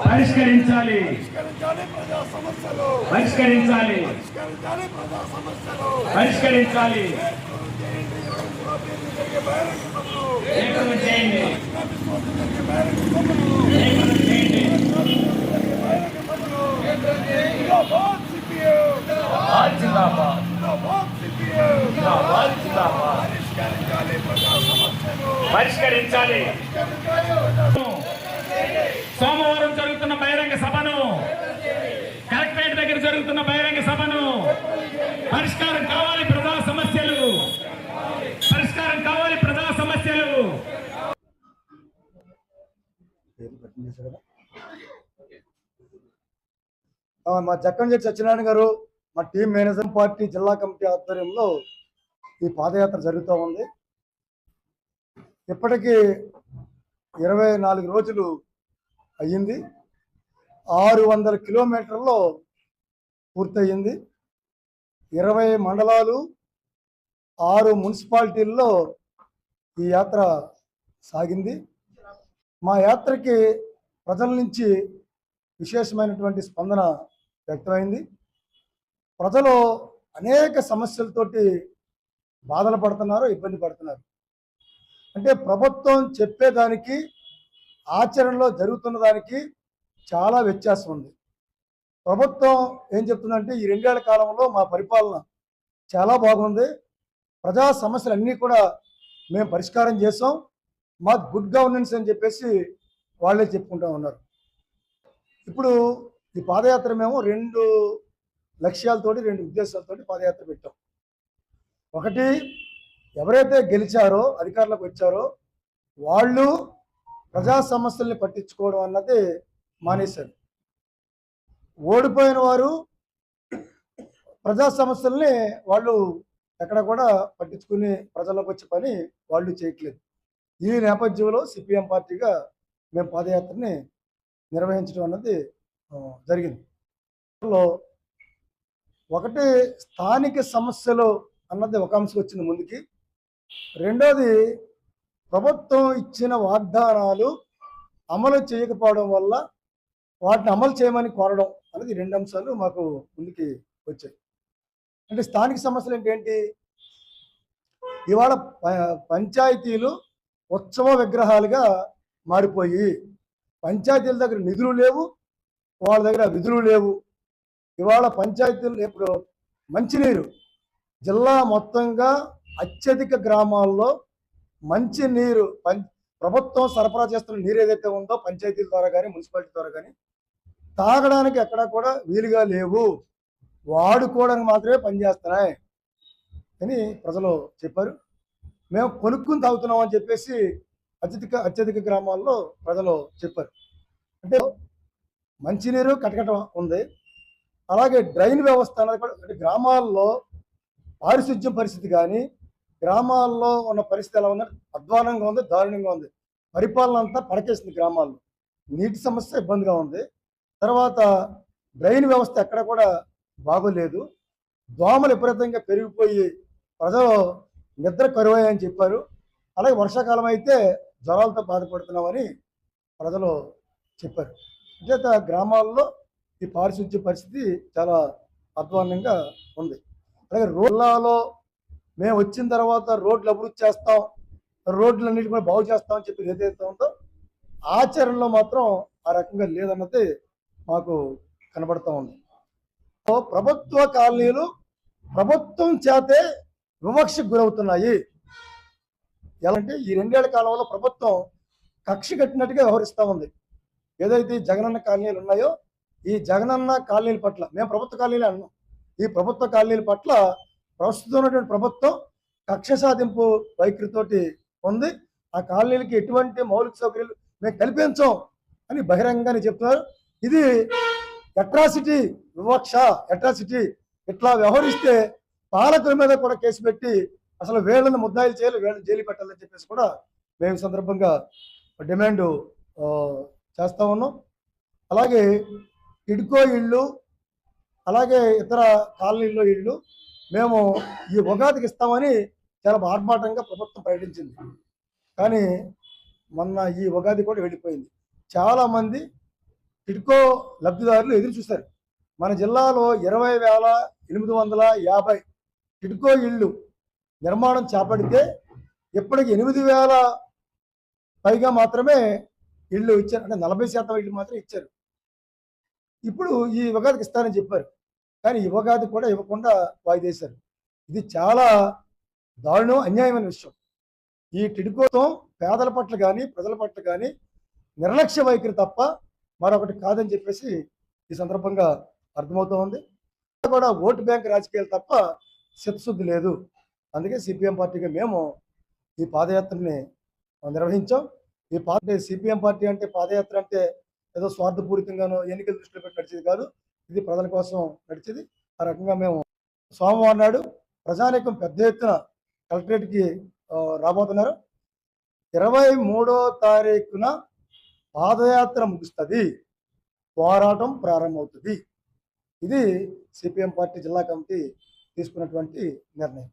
పరిష్కరించాలి పరిష్కరించాలి పరిష్కరించాలి ఏకం చేయండి ఏకం చేయండి పరిష్కరించాలి సోమవారం జరుగుతున్న బహిరంగ సభను కలెక్టరేట్ దగ్గర జరుగుతున్న బహిరంగ సభను పరిష్కారం కావాలి ప్రజా సమస్యలు పరిష్కారం కావాలి ప్రజా సమస్యలు మా జక్కంజెట్టి సత్యనారాయణ గారు మా టీం మేనేజర్ పార్టీ జిల్లా కమిటీ ఆధ్వర్యంలో ఈ పాదయాత్ర జరుగుతూ ఉంది. ఇప్పటికీ 24 రోజులు అయ్యింది. 600 కిలోమీటర్లో పూర్తయింది. 20 మండలాలు 6 మున్సిపాలిటీల్లో ఈ యాత్ర సాగింది. మా యాత్రకి ప్రజల నుంచి విశేషమైనటువంటి స్పందన వ్యక్తమైంది. ప్రజలు అనేక సమస్యలతోటి బాధలు పడుతున్నారు, ఇబ్బంది పడుతున్నారు. అంటే ప్రభుత్వం చెప్పేదానికి ఆచరణలో జరుగుతున్న దానికి చాలా వ్యత్యాసం ఉంది. ప్రభుత్వం ఏం చెప్తుందంటే ఈ 2 ఏళ్ల కాలంలో మా పరిపాలన చాలా బాగుంది, ప్రజా సమస్యలు అన్నీ కూడా మేము పరిష్కారం చేసాం, మా గుడ్ గవర్నెన్స్ అని చెప్పేసి వాళ్ళే చెప్పుకుంటూ ఉన్నారు. ఇప్పుడు ఈ పాదయాత్ర మేము 2 లక్ష్యాలతోటి 2 ఉద్దేశాలతోటి పాదయాత్ర పెట్టాం. ఒకటి, ఎవరైతే గెలిచారో అధికారులకు వచ్చారో వాళ్ళు ప్రజా సమస్యల్ని పట్టించుకోవడం అన్నది మానేశారు. ఓడిపోయిన వారు ప్రజా సమస్యల్ని వాళ్ళు ఎక్కడ కూడా పట్టించుకుని ప్రజలకు వచ్చే పని వాళ్ళు చేయట్లేదు. ఈ నేపథ్యంలో సిపిఎం పార్టీగా మేము పాదయాత్రని నిర్వహించడం అన్నది జరిగింది. ఒకటి, స్థానిక సమస్యలు అన్నది ఒక అంశం వచ్చింది ముందుకి. రెండోది, ప్రభుత్వం ఇచ్చిన వాగ్దానాలు అమలు చేయకపోవడం వల్ల వాటిని అమలు చేయమని కోరడం అనేది 2 అంశాలు మాకు ముందుకి వచ్చాయి. అంటే స్థానిక సమస్యలు ఏంటి? ఇవాళ పంచాయతీలు ఉత్సవ విగ్రహాలుగా మారిపోయి పంచాయతీల దగ్గర నిధులు లేవు, వాళ్ళ దగ్గర విధులు లేవు. ఇవాళ పంచాయతీలు ఇప్పుడు మంచినీరు జిల్లా మొత్తంగా అత్యధిక గ్రామాల్లో మంచినీరు ప్రభుత్వం సరఫరా చేస్తున్న నీరు ఏదైతే ఉందో పంచాయతీల ద్వారా కానీ మున్సిపాలిటీ ద్వారా కానీ తాగడానికి ఎక్కడా కూడా వీలుగా లేవు, వాడుకోవడానికి మాత్రమే పనిచేస్తున్నాయి అని ప్రజలు చెప్పారు. మేము కొనుక్కుని తాగుతున్నాం అని చెప్పేసి అత్యధిక గ్రామాల్లో ప్రజలు చెప్పారు. అంటే మంచినీరు కటకట ఉంది, అలాగే డ్రైన్ వ్యవస్థ అనేది కూడా. అంటే గ్రామాల్లో పారిశుద్ధ్యం పరిస్థితి కానీ గ్రామాల్లో ఉన్న పరిస్థితి ఎలా ఉంది? అధ్వానంగా ఉంది, దారుణంగా ఉంది. పరిపాలన అంతా పడకేసింది గ్రామాల్లో. నీటి సమస్య ఇబ్బందిగా ఉంది. తర్వాత డ్రైన్ వ్యవస్థ ఎక్కడ కూడా బాగోలేదు. దోమలు విపరీతంగా పెరిగిపోయి ప్రజలు నిద్ర కరువయ్యని చెప్పారు. అలాగే వర్షాకాలం అయితే జ్వరాలతో బాధపడుతున్నామని ప్రజలు చెప్పారు. చేత గ్రామాల్లో ఈ పారిశుద్ధ్య పరిస్థితి చాలా అధ్వానంగా ఉంది. అలాగే రోడ్లలో మేము వచ్చిన తర్వాత రోడ్లు అభివృద్ధి చేస్తాం, రోడ్లన్నిటి కూడా బాగు చేస్తామని చెప్పి ఏదైతే ఉందో ఆచరణలో మాత్రం ఆ రకంగా లేదన్నది మాకు కనబడుతూ ఉంది. ప్రభుత్వ కాలనీలు ప్రభుత్వం చేతే వివక్షకు గురవుతున్నాయి. ఎలా అంటే ఈ 2 ఏళ్ల కాలంలో ప్రభుత్వం కక్ష కట్టినట్టుగా వ్యవహరిస్తూ ఉంది. ఏదైతే జగనన్న కాలనీలు ఉన్నాయో ఈ జగనన్న కాలనీల పట్ల, మేము ప్రభుత్వ కాలనీలు అన్నాం, ఈ ప్రభుత్వ కాలనీల పట్ల ప్రస్తుతం ఉన్నటువంటి ప్రభుత్వం కక్ష సాధింపు వైఖరితోటి ఉంది. ఆ కాలనీలకి ఎటువంటి మౌలిక సౌకర్యాలు మేము కల్పించాం అని బహిరంగంగానే చెప్తున్నారు. ఇది అట్రాసిటీ, వివక్ష, అట్రాసిటీ. ఇట్లా వ్యవహరిస్తే పాలకుల మీద కూడా కేసు పెట్టి అసలు వీళ్ళని ముద్దాయిలు చేయాలి, వీళ్ళని జైలు పెట్టాలని చెప్పేసి కూడా మేము సందర్భంగా డిమాండ్ చేస్తూ ఉన్నాం. అలాగే టిడ్కో ఇళ్ళు, అలాగే ఇతర కాలనీల్లో ఇళ్ళు మేము ఈ ఉగాదికి ఇస్తామని చాలా ఆర్భాటంగా ప్రభుత్వం ప్రకటించింది. కానీ మొన్న ఈ ఉగాది కూడా వెళ్ళిపోయింది. చాలామంది టిడ్కో లబ్ధిదారులు ఎదురు చూశారు. మన జిల్లాలో 20,850 టిడ్కో ఇళ్ళు నిర్మాణం చేపడితే ఇప్పటికి 8,000 పైగా మాత్రమే ఇళ్ళు ఇచ్చారు. అంటే 40% ఇళ్ళు మాత్రం ఇచ్చారు. ఇప్పుడు ఈ ఉగాదికి ఇస్తారని చెప్పారు, కానీ ఈ ఉగాది కూడా ఇవ్వకుండా వాయిదేశారు. ఇది చాలా దారుణం, అన్యాయమైన విషయం. ఈ టిడ్కోతో పేదల పట్ల కానీ ప్రజల పట్ల కానీ నిర్లక్ష్య వైఖరి తప్ప మరొకటి కాదని చెప్పేసి ఈ సందర్భంగా అర్థమవుతూ ఉంది. కూడా ఓటు బ్యాంక్ రాజకీయాలు తప్ప చిత్తశుద్ధి లేదు. అందుకే సిపిఎం పార్టీగా మేము ఈ పాదయాత్రని నిర్వహించాం. ఈ పార్టీ సిపిఎం పార్టీ అంటే పాదయాత్ర అంటే ఏదో స్వార్థపూరితంగానో ఎన్నికల దృష్టిలో పెట్టి నడిచేది కాదు. ఇది ప్రజల కోసం నడిచేది. ఆ రకంగా మేము సోమవారం నాడు ప్రజానీకం పెద్ద ఎత్తున కలెక్టరేట్కి రాబోతున్నారు. 23వ తారీఖున పాదయాత్ర ముగుస్తుంది, పోరాటం ప్రారంభమవుతుంది. ఇది సిపిఎం పార్టీ జిల్లా కమిటీ తీసుకున్నటువంటి నిర్ణయం.